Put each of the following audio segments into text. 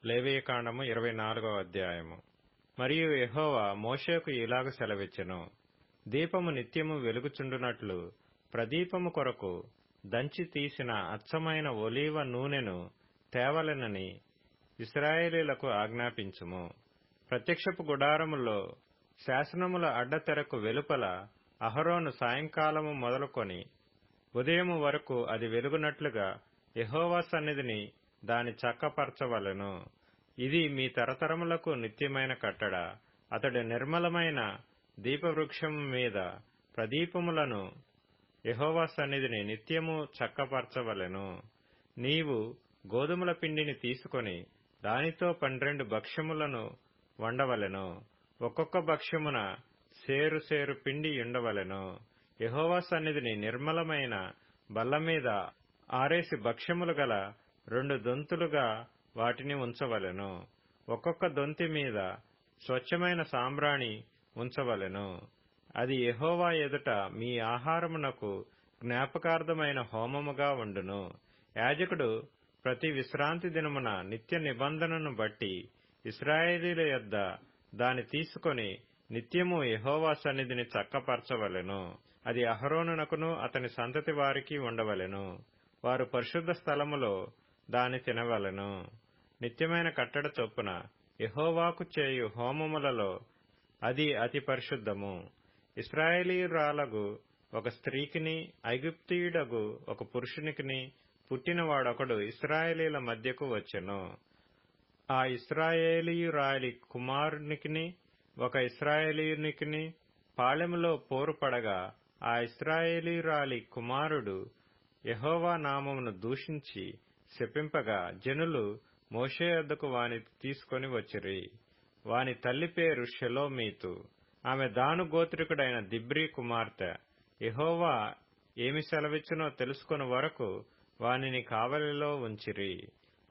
లేవియకాండము 24వ అధ్యాయము. మరియు యెహోవా మోషేకు ఇలాగ సెలవిచ్చెను. దీపము నిత్యము వెలుగుచుండునట్లు ప్రదీపము కొరకు దంచి తీసిన అచ్చమైన ఒలీవ నూనెను తేవలెనని ఇశ్రాయేలీయులకు ఆజ్ఞాపించుము. ప్రత్యక్షపు గుడారములో శాసనముల అడ్డతెరకు వెలుపల అహరోను సాయంకాలము మొదలుకొని ఉదయము వరకు అది వెలుగునట్లుగా యెహోవా సన్నిధిని దాని చక్కపరచవలెను. ఇది మీ తరతరములకు నిత్యమైన కట్టడ. అతడు నిర్మలమైన దీపవృక్షము మీద ప్రదీపములను యెహోవా సన్నిధిని నిత్యము చక్కపరచవలెను. నీవు గోధుమల పిండిని తీసుకొని దానితో 12 భక్ష్యములను వండవలెను. ఒక్కొక్క భక్ష్యమున సేరు సేరు పిండి యుండవలెను. యెహోవా సన్నిధిని నిర్మలమైన బల్ల మీద ఆరేసి భక్ష్యములు గల 2 దొంతులుగా వాటిని ఉంచవలెను. ఒక్కొక్క దొంతి మీద స్వచ్ఛమైన సాంబ్రాణి ఉంచవలెను. అది యెహోవా ఎదుట మీ ఆహారమునకు జ్ఞాపకార్థమైన హోమముగా ఉండును. యాజకుడు ప్రతి విశ్రాంతి దినమున నిత్య నిబంధనను బట్టి ఇశ్రాయేలీయుల యొద్ద దాని తీసుకొని నిత్యము యెహోవా సన్నిధిని చక్కపరచవలెను. అది అహరోనునకును అతని సంతతి వారికి ఉండవలెను. వారు పరిశుద్ధ స్థలములో దాని తినవలెను. నిత్యమైన కట్టడ చొప్పున యెహోవాకు చేయు హోమములలో అది అతి పరిశుద్ధము. ఇశ్రాయేలీయురాలగు ఒక స్త్రీకిని ఐగుప్తీయుడగు ఒక పురుషునికిని పుట్టినవాడొకడు ఇశ్రాయేలీయుల మధ్యకు వచ్చెను. ఆ ఇశ్రాయేలీయురాలి కుమారునికిని ఒక ఇశ్రాయేలీయునికిని పాళెములో పోరుపడగా ఆ ఇశ్రాయేలీయురాలి కుమారుడు యెహోవా నామమును దూషించి శపింపగా జనులు మోషే యొద్దకు వాని తీసుకొని వచ్చిరి. వాని తల్లి పేరు షెలోమీతు. ఆమె దాను గోత్రికుడైన దిబ్రీ కుమార్తె. యెహోవా ఏమి సెలవిచ్చునో తెలుసుకొను వరకు వానిని కావలిలో ఉంచిరి.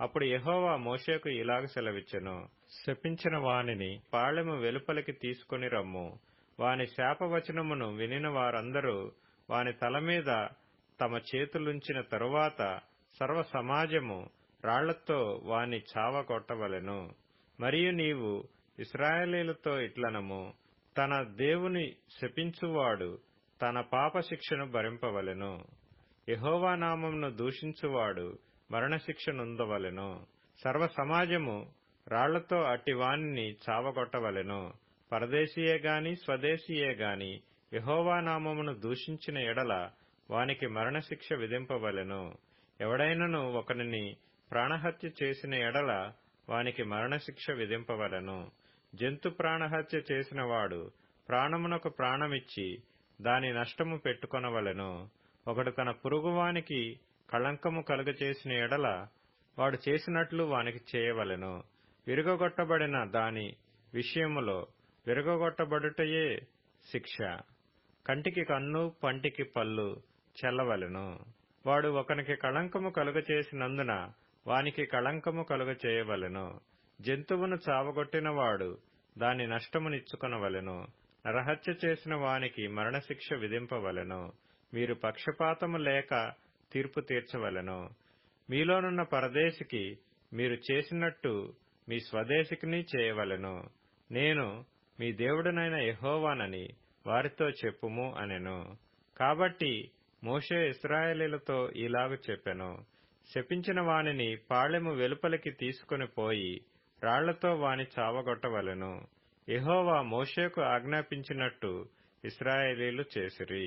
అప్పుడు యెహోవా మోషేకు ఇలాగ సెలవిచ్చెను. శపించిన వానిని పాళెము వెలుపలికి తీసుకొని రమ్ము. వాని శాపవచనమును వినిన వారందరూ వాని తల మీద తమ చేతులుంచిన తరువాత సర్వ సమాజము రాళ్లతో వాని చావగొట్టవలెను. మరియు నీవు ఇశ్రాయేలీయులతో ఇట్లనము, తన దేవుని శపించువాడు తన పాప శిక్షను భరింపవలెను. యెహోవా నామమును దూషించువాడు మరణశిక్ష నొందవలెను. సర్వ సమాజము రాళ్లతో అట్టి వానిని చావగొట్టవలెను. పరదేశీయే గాని స్వదేశీయే గాని యెహోవా నామమును దూషించిన ఎడల వానికి మరణశిక్ష విధింపవలెను. ఎవడైనను ఒకనిని ప్రాణహత్య చేసిన ఎడల వానికి మరణశిక్ష విధింపవలెను. జంతు ప్రాణహత్య చేసిన వాడు ప్రాణమునకు ప్రాణమిచ్చి దాని నష్టము పెట్టుకొనవలెను. ఒకడు తన పొరుగువానికి కళంకము కలుగచేసిన ఎడల వాడు చేసినట్లు వానికి చేయవలెను. విరుగగొట్టబడిన దాని విషయములో విరుగగొట్టబడుటయే శిక్ష. కంటికి కన్ను పంటికి పళ్ళు చెల్లవలెను. వాడు ఒకనికి కళంకము కలుగచేసినందున వానికి కళంకము కలుగచేయవలెను. జంతువును చావగొట్టినవాడు దాని నష్టమునిచ్చుకొనవలెను. నరహత్య చేసిన వానికి మరణశిక్ష విధింపవలెను. మీరు పక్షపాతము లేక తీర్పు తీర్చవలెను. మీలోనున్న పరదేశికి మీరు చేసినట్టు మీ స్వదేశికిని చేయవలెను. నేను మీ దేవుడనైన యెహోవానని వారితో చెప్పుము అనెను. కాబట్టి మోషే ఇశ్రాయేలీయులతో ఇలాగ చెప్పెను. శపించిన వానిని పాళెము వెలుపలికి తీసుకొని పోయి రాళ్లతో వాని చావగొట్టవలెను. యెహోవా మోషేకు ఆజ్ఞాపించినట్టు ఇశ్రాయేలీయులు చేసిరి.